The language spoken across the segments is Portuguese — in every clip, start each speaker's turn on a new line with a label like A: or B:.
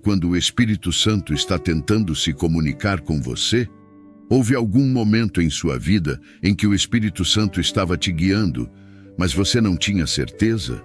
A: quando o Espírito Santo está tentando se comunicar com você? Houve algum momento em sua vida em que o Espírito Santo estava te guiando, mas você não tinha certeza?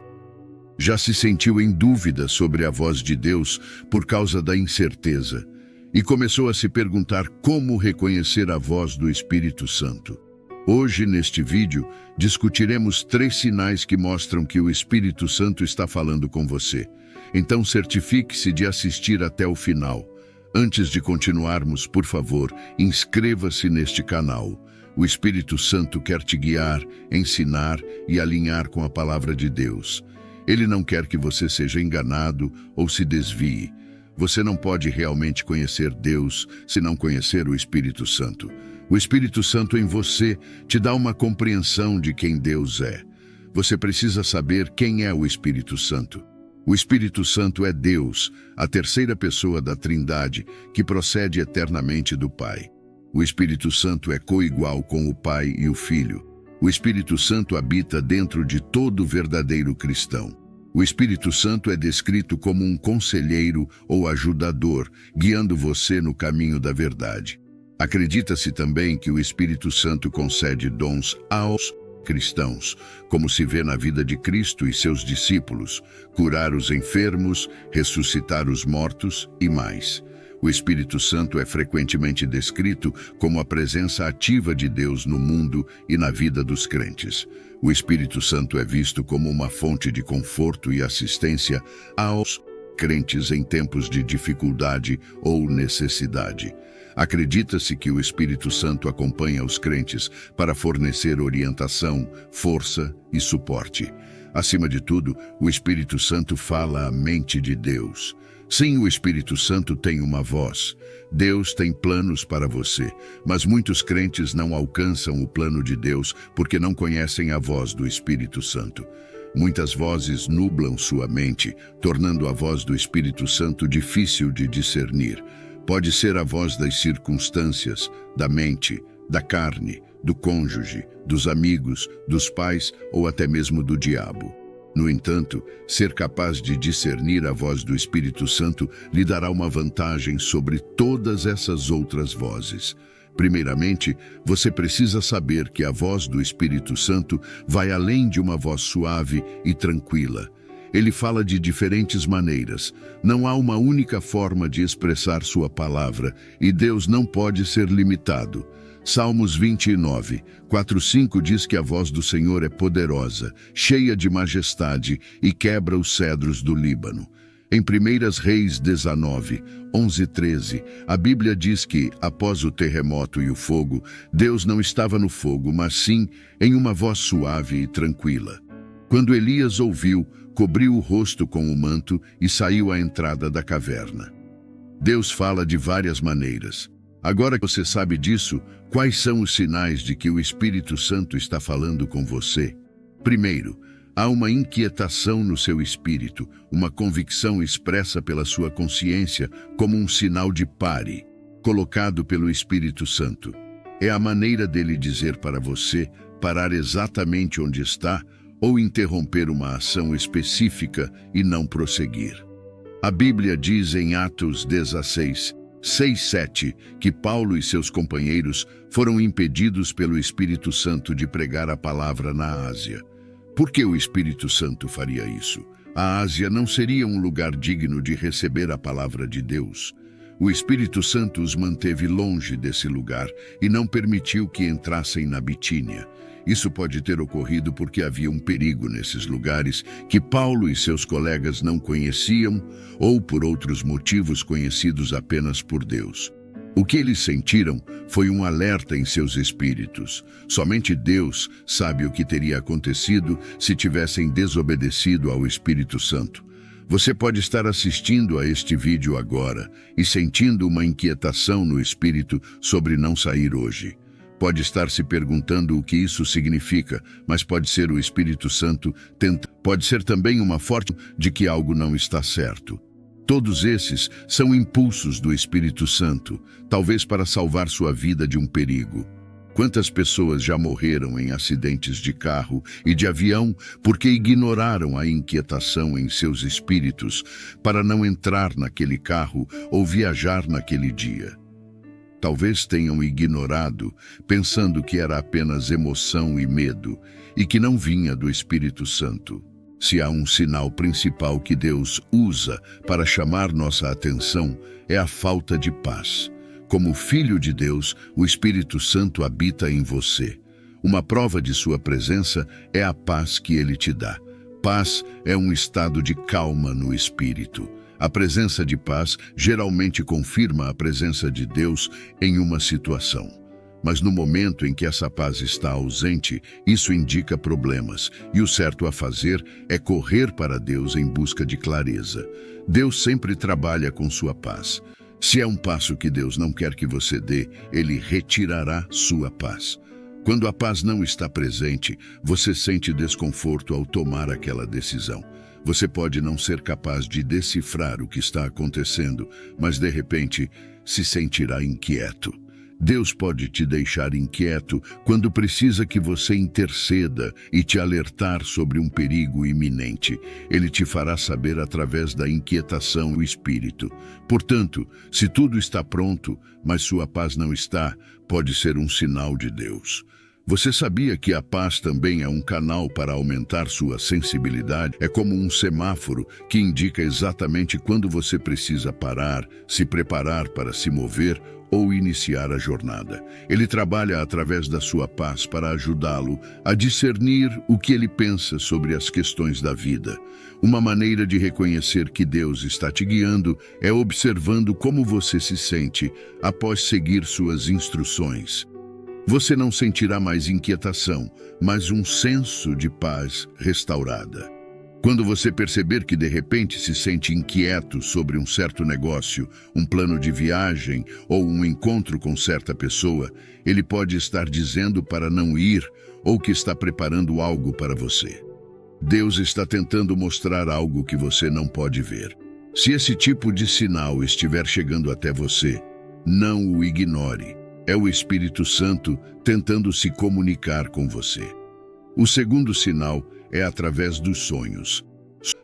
A: Já se sentiu em dúvida sobre a voz de Deus por causa da incerteza e começou a se perguntar como reconhecer a voz do Espírito Santo? Hoje, neste vídeo, discutiremos 3 sinais que mostram que o Espírito Santo está falando com você. Então, certifique-se de assistir até o final. Antes de continuarmos, por favor, inscreva-se neste canal. O Espírito Santo quer te guiar, ensinar e alinhar com a palavra de Deus. Ele não quer que você seja enganado ou se desvie. Você não pode realmente conhecer Deus se não conhecer o Espírito Santo. O Espírito Santo em você te dá uma compreensão de quem Deus é. Você precisa saber quem é o Espírito Santo. O Espírito Santo é Deus, a terceira pessoa da Trindade, que procede eternamente do Pai. O Espírito Santo é coigual com o Pai e o Filho. O Espírito Santo habita dentro de todo verdadeiro cristão. O Espírito Santo é descrito como um conselheiro ou ajudador, guiando você no caminho da verdade. Acredita-se também que o Espírito Santo concede dons aos cristãos, como se vê na vida de Cristo e seus discípulos, curar os enfermos, ressuscitar os mortos e mais. O Espírito Santo é frequentemente descrito como a presença ativa de Deus no mundo e na vida dos crentes. O Espírito Santo é visto como uma fonte de conforto e assistência aos crentes em tempos de dificuldade ou necessidade. Acredita-se que o Espírito Santo acompanha os crentes para fornecer orientação, força e suporte. Acima de tudo, o Espírito Santo fala a mente de Deus. Sim, o Espírito Santo tem uma voz. Deus tem planos para você, mas muitos crentes não alcançam o plano de Deus porque não conhecem a voz do Espírito Santo. Muitas vozes nublam sua mente, tornando a voz do Espírito Santo difícil de discernir. Pode ser a voz das circunstâncias, da mente, da carne, do cônjuge, dos amigos, dos pais ou até mesmo do diabo. No entanto, ser capaz de discernir a voz do Espírito Santo lhe dará uma vantagem sobre todas essas outras vozes. Primeiramente, você precisa saber que a voz do Espírito Santo vai além de uma voz suave e tranquila. Ele fala de diferentes maneiras. Não há uma única forma de expressar sua palavra, e Deus não pode ser limitado. Salmos 29, 4-5 diz que a voz do Senhor é poderosa, cheia de majestade e quebra os cedros do Líbano. Em 1 Reis 19, 11-13, a Bíblia diz que, após o terremoto e o fogo, Deus não estava no fogo, mas sim em uma voz suave e tranquila. Quando Elias ouviu, cobriu o rosto com o manto e saiu à entrada da caverna. Deus fala de várias maneiras. Agora que você sabe disso, quais são os sinais de que o Espírito Santo está falando com você? Primeiro, há uma inquietação no seu espírito, uma convicção expressa pela sua consciência como um sinal de pare, colocado pelo Espírito Santo. É a maneira dele dizer para você parar exatamente onde está ou interromper uma ação específica e não prosseguir. A Bíblia diz em Atos 16, 6-7, que Paulo e seus companheiros foram impedidos pelo Espírito Santo de pregar a palavra na Ásia. Por que o Espírito Santo faria isso? A Ásia não seria um lugar digno de receber a palavra de Deus. O Espírito Santo os manteve longe desse lugar e não permitiu que entrassem na Bitínia. Isso pode ter ocorrido porque havia um perigo nesses lugares que Paulo e seus colegas não conheciam ou por outros motivos conhecidos apenas por Deus. O que eles sentiram foi um alerta em seus espíritos. Somente Deus sabe o que teria acontecido se tivessem desobedecido ao Espírito Santo. Você pode estar assistindo a este vídeo agora e sentindo uma inquietação no espírito sobre não sair hoje. Pode estar se perguntando o que isso significa, mas pode ser o Espírito Santo pode ser também uma forte de que algo não está certo. Todos esses são impulsos do Espírito Santo, talvez para salvar sua vida de um perigo. Quantas pessoas já morreram em acidentes de carro e de avião porque ignoraram a inquietação em seus espíritos para não entrar naquele carro ou viajar naquele dia? Talvez tenham ignorado, pensando que era apenas emoção e medo e que não vinha do Espírito Santo. Se há um sinal principal que Deus usa para chamar nossa atenção, é a falta de paz. Como Filho de Deus, o Espírito Santo habita em você. Uma prova de sua presença é a paz que ele te dá. Paz é um estado de calma no espírito. A presença de paz geralmente confirma a presença de Deus em uma situação. Mas no momento em que essa paz está ausente, isso indica problemas, e o certo a fazer é correr para Deus em busca de clareza. Deus sempre trabalha com sua paz. Se é um passo que Deus não quer que você dê, Ele retirará sua paz. Quando a paz não está presente, você sente desconforto ao tomar aquela decisão. Você pode não ser capaz de decifrar o que está acontecendo, mas de repente se sentirá inquieto. Deus pode te deixar inquieto quando precisa que você interceda e te alertar sobre um perigo iminente. Ele te fará saber através da inquietação do espírito. Portanto, se tudo está pronto, mas sua paz não está, pode ser um sinal de Deus. Você sabia que a paz também é um canal para aumentar sua sensibilidade? É como um semáforo que indica exatamente quando você precisa parar, se preparar para se mover ou iniciar a jornada. Ele trabalha através da sua paz para ajudá-lo a discernir o que ele pensa sobre as questões da vida. Uma maneira de reconhecer que Deus está te guiando é observando como você se sente após seguir suas instruções. Você não sentirá mais inquietação, mas um senso de paz restaurada. Quando você perceber que de repente se sente inquieto sobre um certo negócio, um plano de viagem ou um encontro com certa pessoa, ele pode estar dizendo para não ir ou que está preparando algo para você. Deus está tentando mostrar algo que você não pode ver. Se esse tipo de sinal estiver chegando até você, não o ignore. É o Espírito Santo tentando se comunicar com você. O segundo sinal é através dos sonhos.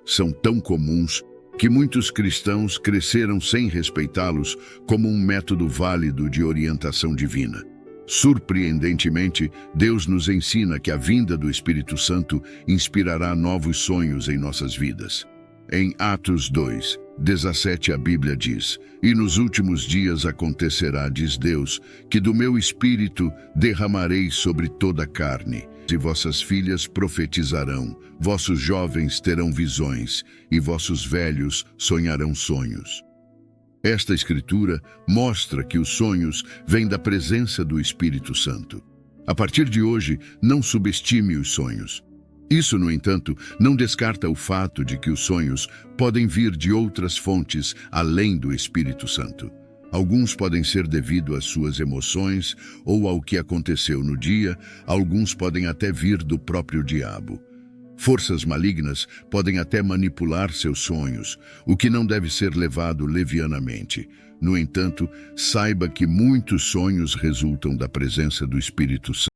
A: São tão comuns que muitos cristãos cresceram sem respeitá-los como um método válido de orientação divina. Surpreendentemente, Deus nos ensina que a vinda do Espírito Santo inspirará novos sonhos em nossas vidas. Em Atos 2:17 a Bíblia diz: "E nos últimos dias acontecerá, diz Deus, que do meu Espírito derramarei sobre toda a carne, e vossas filhas profetizarão, vossos jovens terão visões, e vossos velhos sonharão sonhos." Esta escritura mostra que os sonhos vêm da presença do Espírito Santo. A partir de hoje, não subestime os sonhos. Isso, no entanto, não descarta o fato de que os sonhos podem vir de outras fontes além do Espírito Santo. Alguns podem ser devido às suas emoções ou ao que aconteceu no dia, alguns podem até vir do próprio diabo. Forças malignas podem até manipular seus sonhos, o que não deve ser levado levianamente. No entanto, saiba que muitos sonhos resultam da presença do Espírito Santo.